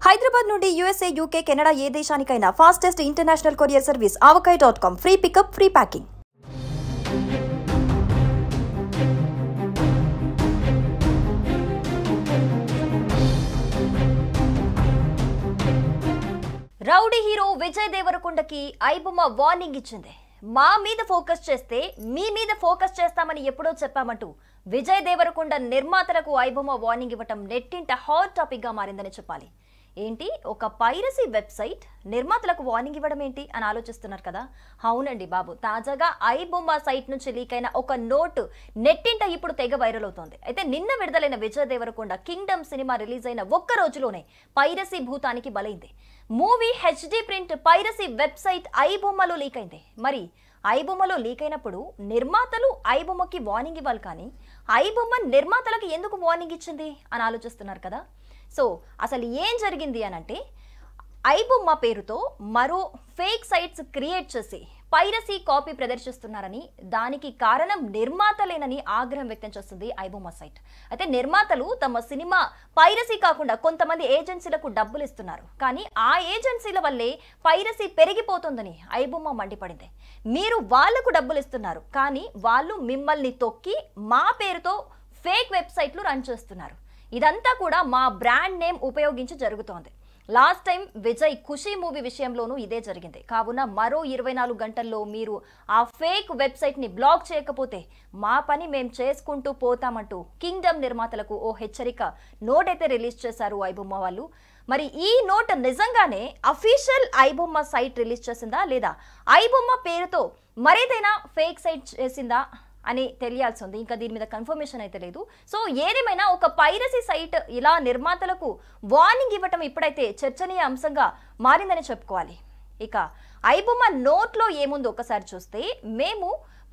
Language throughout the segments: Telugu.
హైదరాబాద్ నుండి యూఎస్ఏ, యూకే, కెనడా ఏ దేశానికైనా fastest international courier service avkai.com. Free pickup, free packing. Rowdy hero Vijay దేవరకొండకి ఐబొమ్మ వార్నింగ్ ఇచ్చింది. మా మీద ఫోకస్ చేస్తే మీ మీద ఫోకస్ చేస్తామని ఎప్పుడో చెప్పామంటూ విజయ్ దేవరకొండ నిర్మాతలకు ఐబొమ్మ వార్నింగ్ ఇవ్వటం నెట్టింట హాట్ టాపిక్ గా మారిందని చెప్పాలి. ఏంటి, ఒక పైరసీ వెబ్సైట్ నిర్మాతలకు వార్నింగ్ ఇవ్వడం ఏంటి అని ఆలోచిస్తున్నారు కదా? అవునండి బాబు, తాజాగా ఐబొమ్మ సైట్ నుంచి లీక్ అయిన ఒక నోట్ నెట్టింట ఇప్పుడు తెగ వైరల్ అవుతోంది. అయితే నిన్న విడుదలైన Vijay Deverakonda Kingdom cinema release అయిన ఒక్క రోజులోనే పైరసీ భూతానికి బలైంది. Movie HD print piracy website ఐబొమ్మలో లీక్ అయింది. మరి ఐబొమ్మలో లీక్ అయినప్పుడు నిర్మాతలు ఐబొమ్మకి వార్నింగ్ ఇవ్వాలి, కానీ ఐబొమ్మ నిర్మాతలకు ఎందుకు వార్నింగ్ ఇచ్చింది అని ఆలోచిస్తున్నారు కదా? సో అసలు ఏం జరిగింది అనంటే, ఐబొమ్మ పేరుతో మరో ఫేక్ సైట్స్ క్రియేట్ చేసి పైరసీ కాపీ ప్రదర్శిస్తున్నారని, దానికి కారణం నిర్మాతలేనని ఆగ్రహం వ్యక్తం చేస్తుంది ఐబొమ్మ సైట్. అయితే నిర్మాతలు తమ సినిమా పైరసీ కాకుండా కొంతమంది ఏజెన్సీలకు డబ్బులు ఇస్తున్నారు, కానీ ఆ ఏజెన్సీల వల్లే పైరసీ పెరిగిపోతుందని ఐబొమ్మ మండిపడింది. మీరు వాళ్లకు డబ్బులు ఇస్తున్నారు, కానీ వాళ్ళు మిమ్మల్ని తొక్కి మా పేరుతో ఫేక్ వెబ్సైట్లు రన్ చేస్తున్నారు. ఇదంతా కూడా మా బ్రాండ్ నేమ్ ఉపయోగించి జరుగుతోంది. లాస్ట్ టైం విజయ్ ఖుషి మూవీ విషయంలోనూ ఇదే జరిగింది. కావున మరో 24 గంటల్లో మీరు ఆ ఫేక్ వెబ్సైట్ని బ్లాక్ చేయకపోతే మా పని మేము చేసుకుంటూ పోతామంటూ కింగ్డమ్ నిర్మాతలకు ఓ హెచ్చరిక నోట్ అయితే రిలీజ్ చేశారు ఐబొమ్మ వాళ్ళు. మరి ఈ నోట్ నిజంగానే అఫీషియల్ ఐబొమ్మ సైట్ రిలీజ్ చేసిందా, లేదా ఐబొమ్మ పేరుతో మరేదైనా ఫేక్ సైట్ చేసిందా అని తెలియాల్సి ఉంది. ఇంకా దీని మీద కన్ఫర్మేషన్ అయితే లేదు. సో ఏదేమైనా ఒక పైరసీ సైట్ ఇలా నిర్మాతలకు వార్నింగ్ ఇవ్వటం ఇప్పుడైతే చర్చనీయ అంశంగా మారిందని చెప్పుకోవాలి. ఇక ఐబొమ్మ నోట్లో ఏముందో ఒకసారి చూస్తే, మేము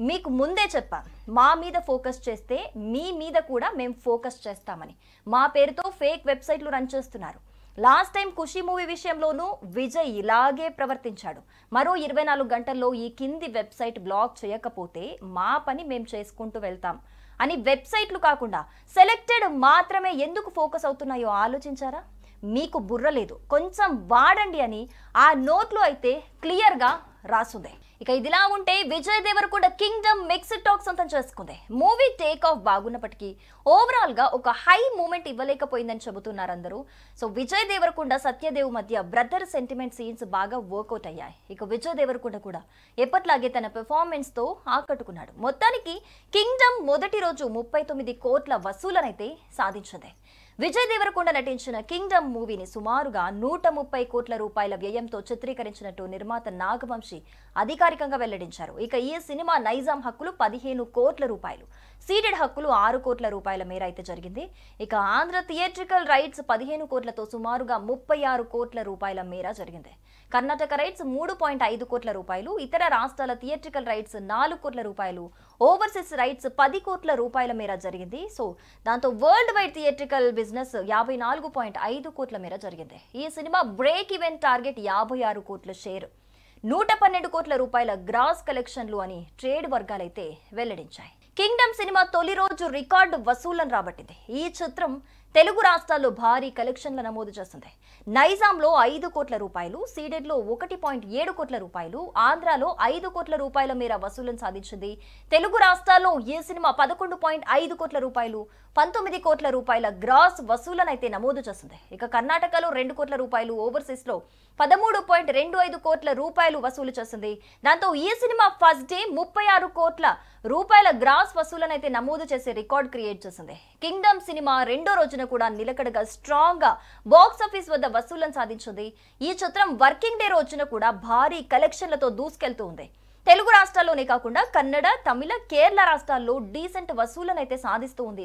మీకు ముందే చెప్పాం, మా మీద ఫోకస్ చేస్తే మీ మీద కూడా మేము ఫోకస్ చేస్తామని. మా పేరుతో ఫేక్ వెబ్సైట్లు రన్ చేస్తున్నారు. లాస్ట్ టైం ఖుషి మూవీ విషయంలోనూ విజయ్ ఇలాగే ప్రవర్తించాడు. మరో 24 గంటల్లో ఈ కింది వెబ్సైట్ బ్లాక్ చేయకపోతే మా పని మేము చేసుకుంటూ వెళ్తాం అని వెబ్సైట్లు కాకుండా సెలెక్టెడ్ మాత్రమే ఎందుకు ఫోకస్ అవుతున్నాయో ఆలోచించారా? మీకు బుర్ర లేదు, కొంచెం వాడండి అని ఆ నోట్లో అయితే క్లియర్గా రాసుంది. ఇక ఇదిలా ఉంటే Vijay Deverakonda Kingdom mixed talk సొంతం చేసుకుంది. మూవీ టేక్ ఆఫ్ బాగున్నప్పటికీ ఓవరాల్ గా ఒక హై మూమెంట్ ఇవ్వలేకపోయిందని చెబుతున్నారు అందరూ. సో విజయ్ దేవరకొండ సత్యదేవ్ మధ్య బ్రదర్ సెంటిమెంట్ సీన్స్ బాగా వర్కౌట్ అయ్యాయి. ఇక విజయ్ దేవరకొండ కూడా ఎప్పట్లాగే తన పెర్ఫార్మెన్స్ తో ఆకట్టుకున్నాడు. మొత్తానికి కింగ్డమ్ మొదటి రోజు 39 కోట్ల వసూలనైతే సాధించింది. విజయ్ దేవరకొండ నటించిన కింగ్డమ్ మూవీని సుమారుగా 130 కోట్ల రూపాయల వ్యయంతో చిత్రీకరించినట్టు నిర్మాత నాగవంశీ అధికారికంగా వెల్లడించారు. ఇక ఈ సినిమా నైజాం హక్కులు 15 కోట్ల రూపాయలు, సీడెడ్ హక్కులు 6 కోట్ల రూపాయల మేర అయితే జరిగింది. ఇక ఆంధ్ర థియేట్రికల్ రైట్స్ 15 కోట్లతో సుమారుగా 36 కోట్ల రూపాయల మేర జరిగింది. కర్ణాటక రైట్స్ 3.5 కోట్ల రూపాయలు, ఇతర రాష్ట్రాల థియేట్రికల్ రైట్స్ 4 కోట్ల రూపాయలు, ఓవర్సీస్ రైట్స్ 10 కోట్ల రూపాయల మేర జరిగింది. సో దాంతో వరల్డ్ వైడ్ థియేట్రికల్ బిజినెస్ 54.5 కోట్ల మేర జరిగింది. ఈ సినిమా బ్రేక్ ఈవెన్ టార్గెట్ 56 కోట్ల షేర్, 112 కోట్ల రూపాయల గ్రాస్ కలెక్షన్లు అని ట్రేడ్ వర్గాలైతే వెల్లడించాయి. కింగ్డమ్ సినిమా తొలి రోజు రికార్డు వసూళ్లను రాబట్టింది. ఈ చిత్రం తెలుగు రాష్ట్రాల్లో భారీ కలెక్షన్ల నమోదు చేస్తుంది. నైజాంలో 5 కోట్ల రూపాయలు, సీడెడ్లో 1.7 కోట్ల రూపాయలు, ఆంధ్రాలో 5 కోట్ల రూపాయల మేర వసూలను సాధించింది. తెలుగు రాష్ట్రాల్లో ఈ సినిమా 11.5 కోట్ల రూపాయలు, 19 కోట్ల రూపాయల గ్రాస్ వసూలనైతే నమోదు చేస్తుంది. ఇక కర్ణాటకలో 2 కోట్ల రూపాయలు, ఓవర్సీస్ లో 13.25 కోట్ల రూపాయలు వసూలు చేసింది. దాంతో ఈ సినిమా ఫస్ట్ డే 36 కోట్ల రూపాయల గ్రాస్ వసూలనైతే నమోదు చేసి రికార్డ్ క్రియేట్ చేసింది. కింగ్డమ్ సినిమా రెండో రోజున కూడా నిలకడగా స్ట్రాంగ్ గా బాక్స్ ఆఫీస్ వద్ద వసూలను సాధించింది. ఈ చిత్రం వర్కింగ్ డే రోజున కూడా భారీ కలెక్షన్లతో దూసుకెళ్తూ ఉంది. తెలుగు రాష్ట్రాల్లోనే కాకుండా కన్నడ, తమిళ, కేరళ రాష్ట్రాల్లో డీసెంట్ వసూలనైతే సాధిస్తూ ఉంది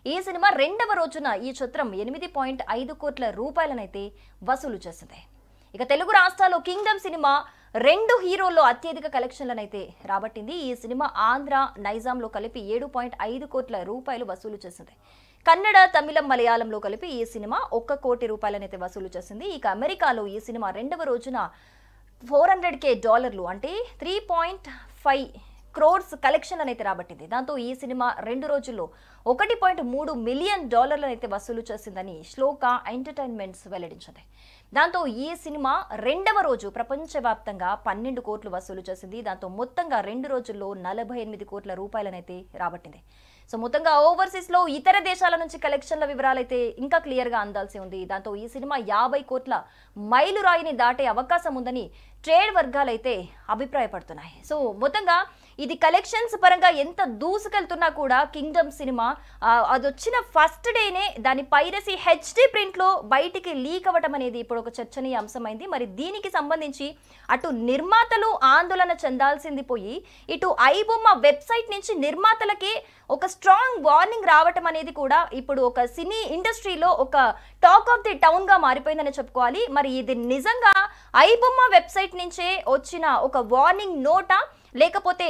ఈ సినిమా రెండవ రోజున ఈ చిత్రం 8.5 కోట్ల రూపాయలనైతే వసూలు చేసింది. ఇక తెలుగు రాష్ట్రాల్లో కింగ్డమ్ సినిమా 2 హీరోల్లో అత్యధిక కలెక్షన్లనైతే రాబట్టింది. ఈ సినిమా ఆంధ్ర, నైజాంలో కలిపి 7.5 కోట్ల రూపాయలు వసూలు చేసింది. కన్నడ, తమిళం, మలయాళంలో కలిపి ఈ సినిమా 1 కోటి రూపాయలనైతే వసూలు చేసింది. ఇక అమెరికాలో ఈ సినిమా రెండవ రోజున $400K అంటే 3.5 crores కలెక్షన్ అయితే రాబట్టింది. దాంతో ఈ సినిమా 2 రోజుల్లో $1.3 మిలియన్ అయితే వసూలు చేసిందని శ్లోక ఎంటర్టైన్మెంట్స్ వెల్లడించింది. దాంతో ఈ సినిమా 2వ రోజు ప్రపంచవ్యాప్తంగా 12 కోట్లు వసూలు చేసింది. దాంతో మొత్తంగా 2 రోజుల్లో 48 కోట్ల రూపాయలనైతే రాబట్టింది. సో మొత్తంగా ఓవర్సీస్ లో ఇతర దేశాల నుంచి కలెక్షన్ల వివరాలైతే ఇంకా క్లియర్ గా అందాల్సి ఉంది. దాంతో ఈ సినిమా 50 కోట్ల మైలురాయిని దాటే అవకాశం ఉందని ట్రేడ్ వర్గాలైతే అభిప్రాయపడుతున్నాయి. సో మొత్తంగా ఇది కలెక్షన్స్ పరంగా ఎంత దూసుకెళ్తున్నా కూడా కింగ్డమ్ సినిమా అది వచ్చిన ఫస్ట్ డేనే దాని పైరసీ హెచ్డి ప్రింట్ లో బయటికి లీక్ అవ్వటం అనేది ఇప్పుడు ఒక చర్చనీయ అంశమైంది. మరి దీనికి సంబంధించి అటు నిర్మాతలు ఆందోళన చెందాల్సింది పోయి ఇటు ఐబొమ్మ వెబ్సైట్ నుంచి నిర్మాతలకి ఒక స్ట్రాంగ్ వార్నింగ్ రావటం అనేది కూడా ఇప్పుడు ఒక సినీ ఇండస్ట్రీలో ఒక టాక్ ఆఫ్ ది టౌన్ గా మారిపోయిందని చెప్పుకోవాలి. మరి ఇది నిజంగా ఐబొమ్మ వెబ్సైట్ నుంచే వచ్చిన ఒక వార్నింగ్ నోటా, లేకపోతే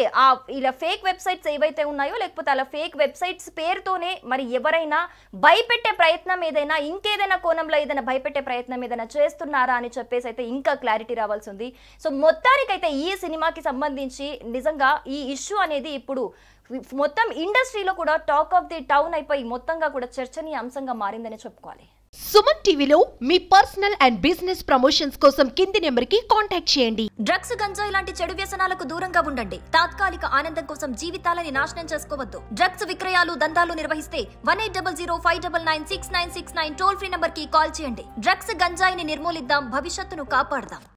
ఇలా ఫేక్ వెబ్సైట్స్ ఏవైతే ఉన్నాయో, లేకపోతే అలా ఫేక్ వెబ్సైట్స్ పేరుతోనే మరి ఎవరైనా భయపెట్టే ప్రయత్నం ఏదైనా ఇంకేదైనా కోణంలో ఏదైనా భయపెట్టే ప్రయత్నం ఏదైనా చేస్తున్నారా అని చెప్పేసి అయితే ఇంకా క్లారిటీ రావాల్సి ఉంది. సో మొత్తానికైతే ఈ సినిమాకి సంబంధించి నిజంగా ఈ ఇష్యూ అనేది ఇప్పుడు మొత్తం ఇండస్ట్రీలో కూడా టాక్ ఆఫ్ ది టౌన్ అయిపోయి మొత్తంగా కూడా చర్చనీయ అంశంగా మారిందని చెప్పుకోవాలి. సుమన్ టీవీలో మీ పర్సనల్ అండ్ బిజినెస్ ప్రమోషన్స్ కోసం కింది నెంబర్కి కాంటాక్ట్ చేయండి. డ్రగ్స్, గంజాయి లాంటి చెడు వ్యసనాలకు దూరంగా ఉండండి. తాత్కాలిక ఆనందం కోసం జీవితాలని నాశనం చేసుకోవద్దు. డ్రగ్స్ విక్రయాలు, దందాలు నిర్వహిస్తే 1800599699 టోల్ ఫ్రీ నంబర్ కి కాల్ చేయండి. డ్రగ్స్, గంజాయిని నిర్మూలిద్దాం, భవిష్యత్తును కాపాడదాం.